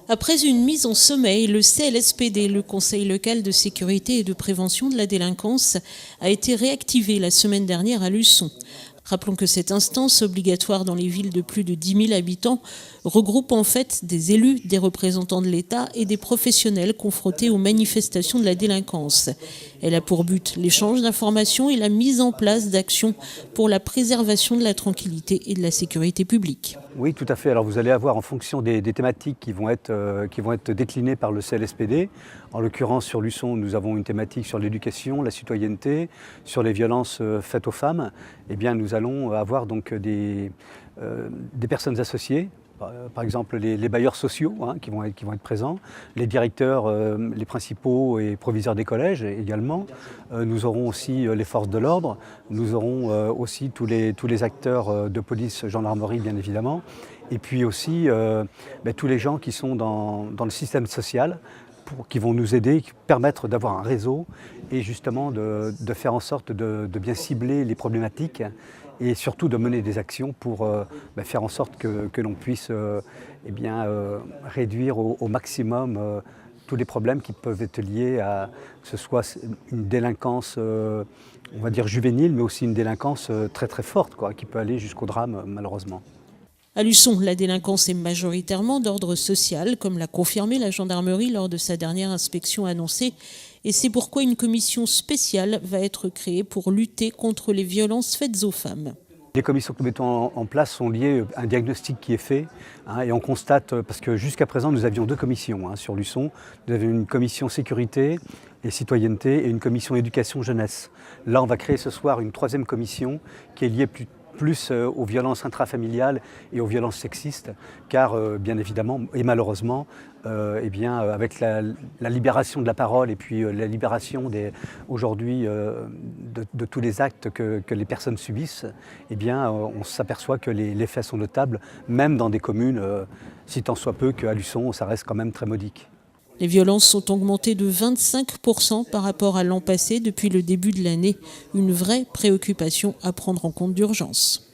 Après une mise en sommeil, le CLSPD, le Conseil local de sécurité et de prévention de la délinquance, a été réactivé la semaine dernière à Luçon. Rappelons que cette instance, obligatoire dans les villes de plus de 10 000 habitants, regroupe en fait des élus, des représentants de l'État et des professionnels confrontés aux manifestations de la délinquance. Elle a pour but l'échange d'informations et la mise en place d'actions pour la préservation de la tranquillité et de la sécurité publique. Oui, tout à fait. Alors vous allez avoir en fonction des thématiques qui vont être déclinées par le CLSPD. En l'occurrence, sur Luçon, nous avons une thématique sur l'éducation, la citoyenneté, sur les violences faites aux femmes. Eh bien, nous allons avoir donc des personnes associées. Par exemple, les bailleurs sociaux qui vont être présents, les directeurs, les principaux et proviseurs des collèges également. Nous aurons aussi les forces de l'ordre, nous aurons aussi tous les acteurs de police, gendarmerie bien évidemment, et puis aussi tous les gens qui sont dans le système social, qui vont nous aider, qui permettre d'avoir un réseau et justement de faire en sorte de bien cibler les problématiques et surtout de mener des actions pour faire en sorte que l'on puisse réduire au maximum tous les problèmes qui peuvent être liés à que ce soit une délinquance on va dire juvénile, mais aussi une délinquance très très forte qui peut aller jusqu'au drame malheureusement. À Luçon, la délinquance est majoritairement d'ordre social, comme l'a confirmé la gendarmerie lors de sa dernière inspection annoncée. Et c'est pourquoi une commission spéciale va être créée pour lutter contre les violences faites aux femmes. Les commissions que nous mettons en place sont liées à un diagnostic qui est fait et on constate, parce que jusqu'à présent nous avions deux commissions sur Luçon. Nous avions une commission sécurité et citoyenneté et une commission éducation jeunesse. Là on va créer ce soir une troisième commission qui est liée plus aux violences intrafamiliales et aux violences sexistes, car bien évidemment et malheureusement, avec la libération de la parole et puis la libération aujourd'hui de tous les actes que les personnes subissent, on s'aperçoit que les faits sont notables, même dans des communes, si tant soit peu qu'à Luçon, ça reste quand même très modique. Les violences sont augmentées de 25% par rapport à l'an passé depuis le début de l'année. Une vraie préoccupation à prendre en compte d'urgence.